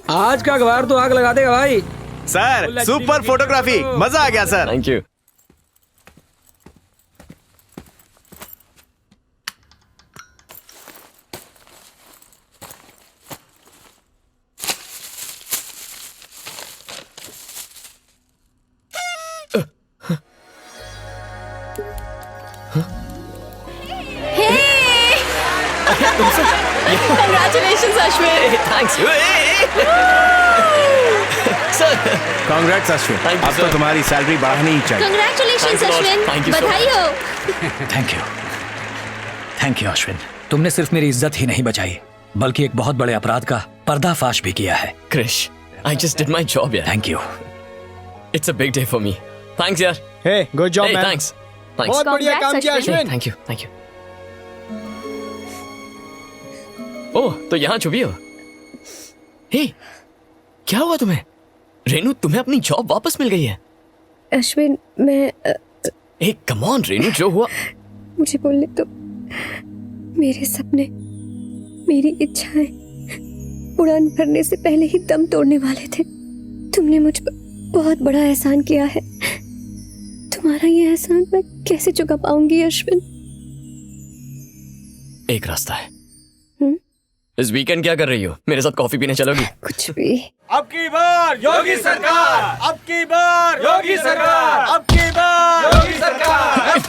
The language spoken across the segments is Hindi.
आज का अखबार तो आग लगा देगा भाई। सर सुपर फोटोग्राफी, मजा आ गया sir. Thank you. Congratulations, Ashwin. Thanks sir. Congrats Ashwin, Thank you, अब तो sir. तुम्हारी सैलरी बढ़ानी ही चाहिए। Congratulations, Thanks a lot. Ashwin. Thank you so बधाई हो। Thank you Ashwin. तुमने सिर्फ मेरी इज्जत ही नहीं बचाई बल्कि एक बहुत बड़े अपराध का पर्दाफाश भी किया है। Krish, I just did my job यार। Thank you. It's a big day for me. Thanks यार। Hey, good job, Hey, man. thanks. Thanks. बहुत बढ़िया काम किया Congrats, Ashwin. Thank you, thank you. ओह, तो यहाँ छुपी हो? हे, क्या हुआ तुम्हें? रेनू, तुम्हें अपनी जॉब वापस मिल गई है। अश्विन, मैं ए, कम ऑन रेनू, जो हुआ? मुझे बोलने तो। मेरे सपने, मेरी इच्छाएं उड़ान भरने से पहले ही दम तोड़ने वाले थे। तुमने मुझ पर बहुत बड़ा एहसान किया है। तुम्हारा ये एहसान मैं कैसे चुका पाऊंगी अश्विन? एक रास्ता है। इस वीकेंड क्या कर रही हो? मेरे साथ कॉफी पीने चलोगी? कुछ भी। अब की बार योगी सरकार, अब की बार योगी सरकार, अब की बार योगी सरकार।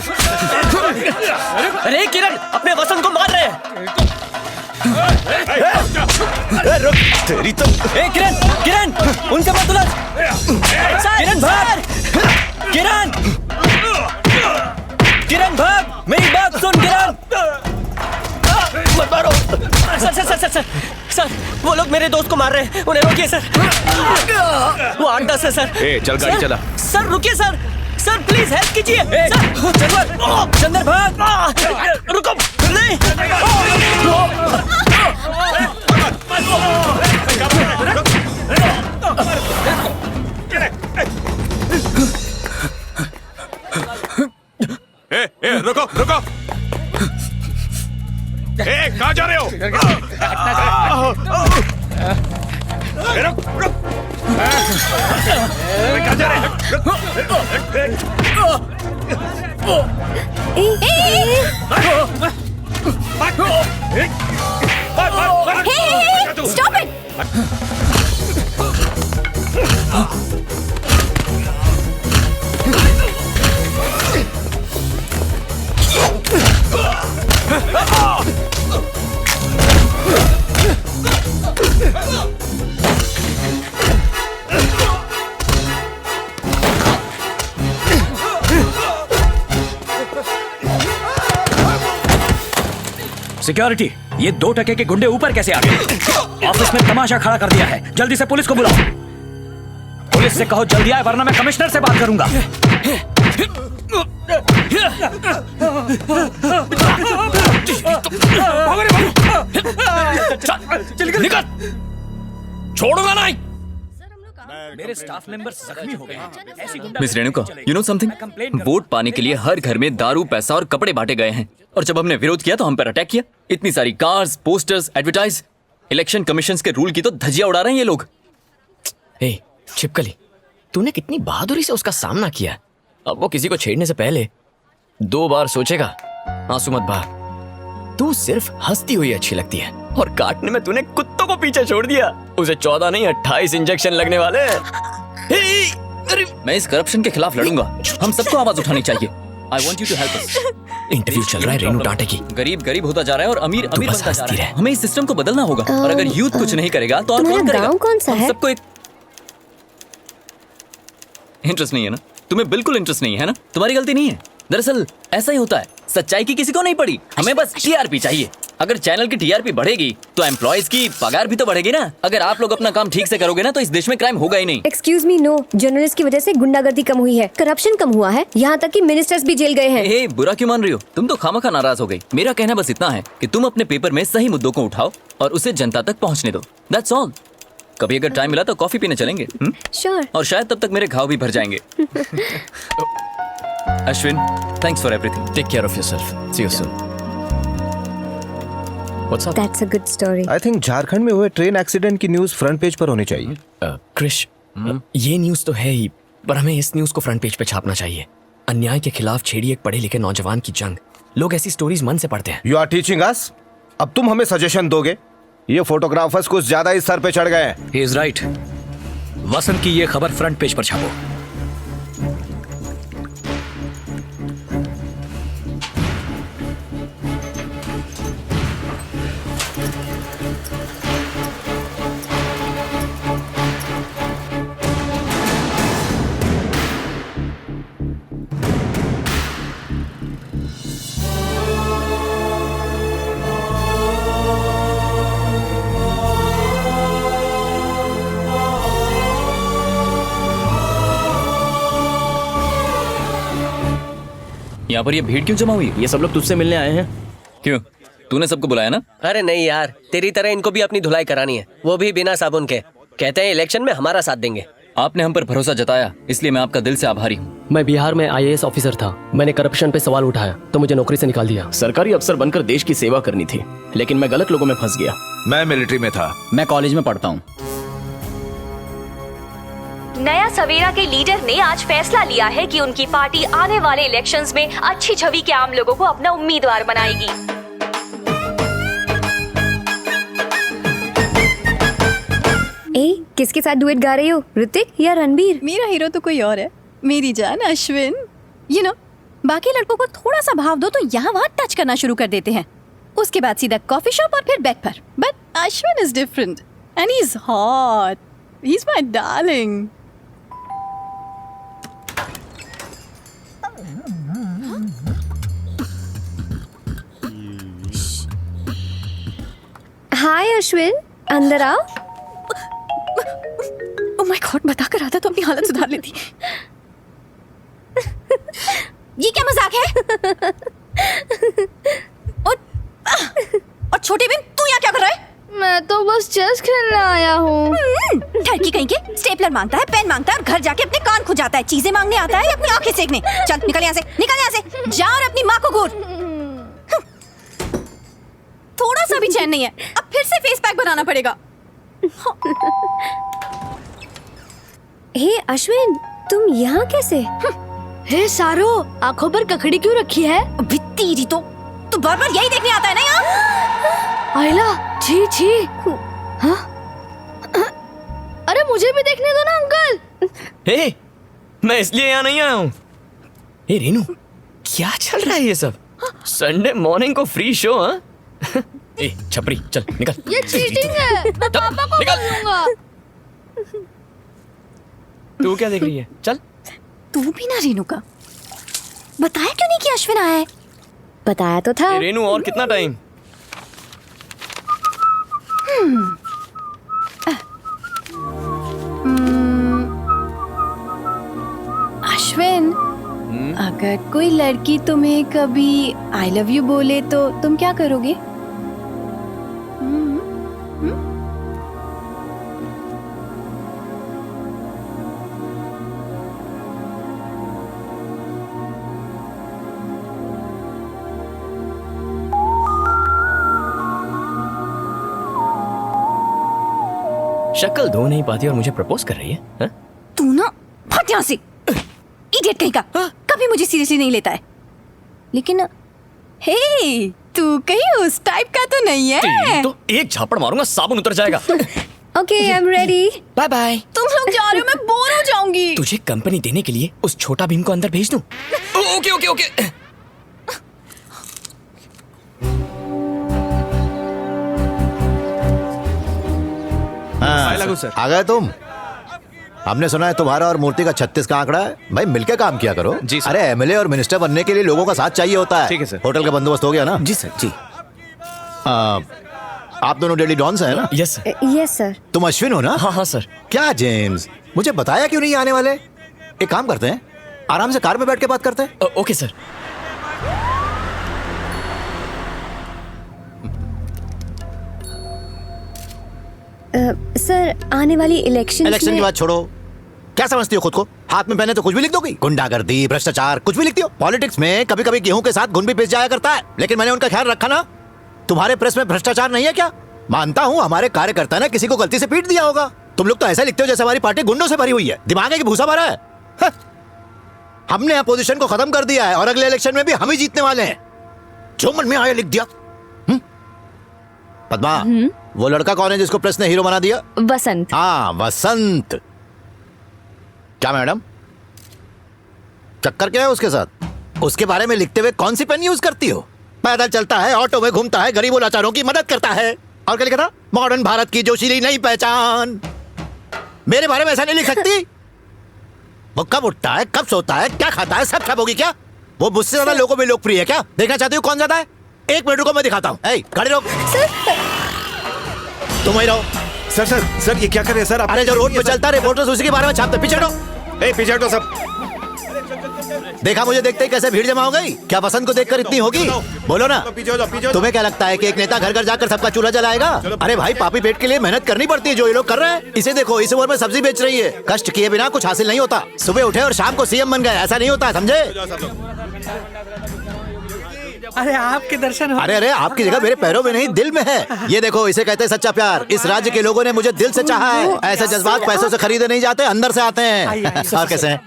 अरे किरण, अपने वसंत को मार रहे हैं। तेरी तो ए किरण, किरण, उनसे मत उलझ। किरण भाग, किरण, किरण भाग, मेरी बात सुन किरण। मत मारो। Sir sir sir sir sir sir, वो लोग मेरे दोस्त को मार रहे हैं, उन्हें रोकिए सर। वो 8-10 है सर। ए, चल गाड़ी सर, चला। सर रुकिए सर, सर प्लीज हेल्प कीजिए। चंदर, चंदर भाग। रुको, नहीं। ए, रुको रुको। ए, कहाँ जा रहे हो? रुक रुक। कहाँ जा रहे Hey, stop it! सिक्योरिटी, ये 2 टके के गुंडे ऊपर कैसे आ गए? ऑफिस में तमाशा खड़ा कर दिया है। जल्दी से पुलिस को बुलाओ। पुलिस से कहो जल्दी आए वरना मैं कमिश्नर से बात करूंगा। निकल, छोड़ूंगा नहीं। मेरे स्टाफ मेंबर्स जख्मी हो गए। ऐसी गुंडा miss Renuka, you know something? Vote पाने के लिए हर घर में दारू, पैसा और कपड़े बांटे गए हैं और जब हमने विरोध किया तो हम पर अटैक किया। इतनी सारी cars, posters, advertise. Election commission के रूल की तो धज्जियां उड़ा रहे हैं ये लोग। ए, छिपकली, तूने कितनी बहादुरी से उसका सामना किया। अब वो किसी को छेड़ने से पहले 2 बार सोचेगा। आंसू मत बहा। तू सिर्फ हंसती हुई अच्छी लगती है और काटने में तूने कुत्तों को पीछे छोड़ दिया। उसे 14 नहीं 28 इंजेक्शन लगने वाले हैं। अरे मैं इस करप्शन के खिलाफ लड़ूंगा। हम सबको आवाज उठानी चाहिए। I want you to help us. Interview चल रहा है, रेनू डांटेगी। गरीब गरीब होता जा रहा है और अमीर अमीर बस बनता जा हंसती रहा है। रहे। हमें इस सिस्टम को बदलना होगा और अगर यूथ कुछ नहीं करेगा तो और तुम्हारा कौन करेगा? गाँव कौन सा हम है? सबको एक इंटरेस्ट नहीं है ना? तुम्हें बिल्कुल इंटरेस्ट नहीं है ना? तुम्हारी गलती नहीं है। दरअसल ऐसा ही होता है, सच्चाई की किसी को नहीं पड़ी। हमें बस टीआरपी चाहिए। अगर चैनल की टीआरपी बढ़ेगी तो एम्प्लॉयज की पगार भी तो बढ़ेगी ना। अगर आप लोग अपना काम ठीक से करोगे ना तो इस देश में क्राइम होगा ही नहीं। Excuse me, no. जर्नलिस्ट की वजह से गुंडागर्दी कम हुई है, करप्शन कम हुआ है, यहाँ तक कि मिनिस्टर्स भी जेल गए हैं। ए, बुरा क्यों मान रही हो? तुम तो खामखा नाराज हो गई। मेरा कहना बस इतना है कि तुम अपने पेपर में सही मुद्दों को उठाओ और उसे जनता तक पहुँचने दो। That's all. कभी अगर टाइम मिला तो कॉफी पीने चलेंगे। श्योर। और शायद तब तक मेरे घाव भी भर जाएंगे। Ashwin, thanks for everything. Take care of yourself, see you soon. What's up? That's a good story. I think Jharkhand में हुए ट्रेन एक्सीडेंट की न्यूज फ्रंट पेज पर होनी चाहिए। क्रिश, ये न्यूज़ तो है ही, पर हमें इस न्यूज़ को फ्रंट पेज पे छापना चाहिए। अन्याय के खिलाफ छेड़ी एक पढ़े लिखे नौजवान की जंग। लोग ऐसी स्टोरीज मन से पढ़ते हैं। You are teaching us? अब तुम हमें सजेशन दोगे? ये फोटोग्राफर्स कुछ ज्यादा ही सर पे चढ़ गए हैं। He is right. वसंत की ये खबर फ्रंट पेज पर छापो। यहाँ पर ये भीड़ क्यों जमा हुई है? ये सब लोग तुझसे मिलने आए हैं। क्यों? तूने सबको बुलाया ना? अरे नहीं यार, तेरी तरह इनको भी अपनी धुलाई करानी है, वो भी बिना साबुन के। कहते हैं इलेक्शन में हमारा साथ देंगे। आपने हम पर भरोसा जताया, इसलिए मैं आपका दिल से आभारी हूँ। मैं बिहार में आईएएस ऑफिसर था। मैंने करप्शन पे सवाल उठाया तो मुझे नौकरी से निकाल दिया। सरकारी अफसर बनकर देश की सेवा करनी थी, लेकिन मैं गलत लोगों में फंस गया। मैं मिलिट्री में था। मैं कॉलेज में पढ़ता हूँ। नया सवेरा के लीडर ने आज फैसला लिया है कि उनकी पार्टी आने वाले इलेक्शंस में अच्छी छवि के आम लोगों को अपना उम्मीदवार बनाएगी। किसके साथ डुएट गा रही हो, ऋतिक या रणबीर? मेरा हीरो तो कोई और है, मेरी जान अश्विन। यू नो, बाकी लड़कों को थोड़ा सा भाव दो तो यहाँ वहाँ टच करना शुरू कर देते हैं, उसके बाद सीधा कॉफी शॉप और फिर बेड पर। But Ashwin is different and he is hot, he is my darling. Hi Ashwin, अंदर आओ। ओह माय गॉड, बताकर आता तो अपनी हालत सुधार लेती। ये क्या मजाक है? और छोटे बिन, तू यहाँ क्या कर रहा है? मैं तो बस चेस खेलने आया हूँ। ठरकी कहीं के, स्टेपलर मांगता है, पेन मांगता है और घर जाके अपने कान खुजाता है। चीजें मांगने आता है या अपनी आंखें सेकने? चल निकल यहाँ से, निकल यहाँ से, जा और अपनी माँ को घूर। थोड़ा सा भी चैन नहीं है, अब फिर से फेस पैक बनाना पड़ेगा। हे अश्विन, तुम यहाँ कैसे? हे सारो, आंखों पर ककड़ी क्यों रखी है? अभी तेरी तो तू बार बार यही देखने आता है ना यहाँ? आयला, छी छी। हाँ? अरे मुझे भी देखने दो ना अंकल। हे, मैं इसलिए यहाँ नहीं आया हूँ। हे रेनू, क्या चल रहा है ये सब? संडे मॉर्निंग को फ्री शो? हाँ? ए छपरी, चल निकल। ये चीटिंग है, मैं पापा को बोलूंगा। तू क्या देख रही है? चल। तू भी ना रेनू का बताया क्यों नहीं कि अश्विन आया है? बताया तो था। रेनू, और कितना टाइम? अश्विन, अगर कोई लड़की तुम्हें कभी आई लव यू बोले तो तुम क्या करोगे? शक्ल धो नहीं पाती और मुझे प्रपोज कर रही है? हा? तू ना फट यहाँ से, इडियट कहीं का। कभी मुझे सीरियसली नहीं लेता है। लेकिन हे, तू कहीं उस टाइप का तो नहीं है? तो एक झापड़ मारूंगा, साबुन उतर जाएगा। Okay, I am ready. Bye bye. तुम लोग जा रहे हो, मैं बोर हो जाऊंगी। तुझे कंपनी देने के लिए उस छोटा भीम को अंदर भेज दूं? Okay okay okay. आ गए तुम? हमने सुना है तुम्हारा और मूर्ति का 36 का आंकड़ा है। भाई मिलके काम किया करो। जी सर। अरे एमएलए और मिनिस्टर बनने के लिए लोगों का साथ चाहिए होता है। ठीक है सर। होटल का बंदोबस्त हो गया ना? जी सर, जी। आप दोनों डेली डॉन्स हैं ना? Yes sir. Yes sir. तुम अश्विन हो ना? हाँ हाँ सर। क्या जेम्स, मुझे बताया क्यों नहीं आने वाले? एक काम करते हैं, आराम से कार में बैठ के बात करते हैं। Okay sir. सर, आने वाली इलेक्शन की बात छोड़ो, क्या समझती हो खुद को? हाथ में पहने तो कुछ भी लिख दोगी। गुंडागर्दी, भ्रष्टाचार, कुछ भी लिखती हो। पॉलिटिक्स में कभी कभी गेहूं के साथ घुन भी पिस जाया करता है, लेकिन मैंने उनका ख्याल रखा ना। तुम्हारे प्रेस में भ्रष्टाचार नहीं है क्या? मानता हूँ हमारे कार्यकर्ता ने किसी को गलती से पीट दिया होगा। तुम लोग तो ऐसा लिखते हो जैसे हमारी पार्टी गुंडों से भरी हुई है। दिमाग है कि भूसा भरा है? हमने अपोजिशन को खत्म कर दिया है और अगले इलेक्शन में भी हम ही जीतने वाले हैं। जो मन में आया लिख दिया। पद्मा, वो लड़का कौन है जिसको प्रेस ने हीरो बना दिया? वसंत। हाँ, वसंत। क्या मैडम, चक्कर क्या है उसके साथ? उसके बारे में लिखते हुए कौन सी पेन यूज करती हो? पैदल चलता है, ऑटो में घूमता है, गरीबों लाचारों की मदद करता है, और क्या लिखा था? मॉडर्न भारत की जोशीली नई पहचान। मेरे बारे में ऐसा नहीं लिख सकती। वो कब उठता है, कब सोता है, क्या खाता है, सब खबर होगी क्या? वो मुझसे ज्यादा लोगों में लोकप्रिय है क्या? देखना चाहती हूँ कौन ज्यादा है? 1 मिनट रुको, मैं दिखाता हूँ। खड़े रहो। तुम वही रहो। सर सर सर, ये क्या कर रहे हैं सर आप? अरे जो रोड पे चलता है रिपोर्टर्स उसी के बारे में छापते। पीछे हटो। पीछे हटो सब। देखा मुझे देखते ही कैसे भीड़ जमा हो गई? क्या वसंत को देखकर इतनी होगी? बोलो ना। तुम्हें क्या लगता है कि एक नेता घर घर जाकर सबका चूल्हा जलाएगा? अरे भाई, पापी पेट के लिए मेहनत करनी पड़ती है जो ये लोग कर रहे हैं। इसे देखो, इस उम्र में सब्जी बेच रही है। कष्ट किए बिना कुछ हासिल नहीं होता। सुबह उठे और शाम को सीएम बन गए, ऐसा नहीं होता, समझे? अरे आपके दर्शन हो। अरे आपकी जगह मेरे पैरों में नहीं, दिल में है। ये देखो, इसे कहते हैं सच्चा प्यार। इस राज्य के लोगों ने मुझे दिल से चाहा है। ऐसे जज्बात पैसों से खरीदे नहीं जाते, अंदर से आते हैं। और कैसे हैं?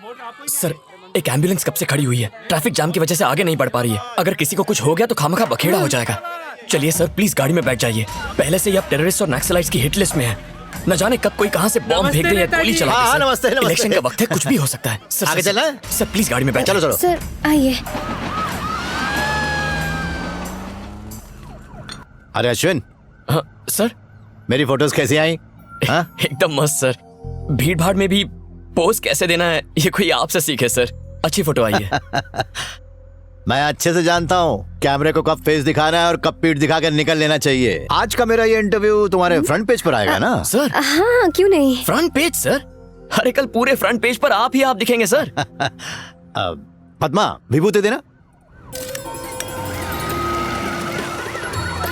सर, एक एम्बुलेंस कब से खड़ी हुई है, ट्रैफिक जाम की वजह से आगे नहीं बढ़ पा रही है। अगर किसी को कुछ हो गया तो खामखा बखेड़ा हो जाएगा। चलिए सर, प्लीज गाड़ी में बैठ जाइए। पहले से ही आप टेररिस्ट और नक्सलाइट्स की हिट लिस्ट में हैं। न जाने कब कोई कहां से बॉम्ब फेंक दे या गोली चला दे। नमस्ते, नमस्ते। इलेक्शन का वक्त है, कुछ भी हो सकता है। सर, आगे चलना है? सर प्लीज गाड़ी में बैठ। चलो चलो सर आइए। अरे अश्विन। हाँ सर। मेरी फोटोज कैसी आई? एकदम मस्त सर। भीड़ भाड़ में भी पोज कैसे देना है ये कोई आपसे सीखे सर। अच्छी फोटो आई है। मैं अच्छे से जानता हूँ कैमरे को कब फेस दिखाना है और कब पीठ दिखाकर निकल लेना चाहिए। आज का मेरा ये इंटरव्यू तुम्हारे फ्रंट पेज पर आएगा ना? सर हाँ, क्यों नहीं? Front page sir? अरे कल पूरे फ्रंट पेज पर आप ही आप दिखेंगे सर। पद्मा, विभूति देना।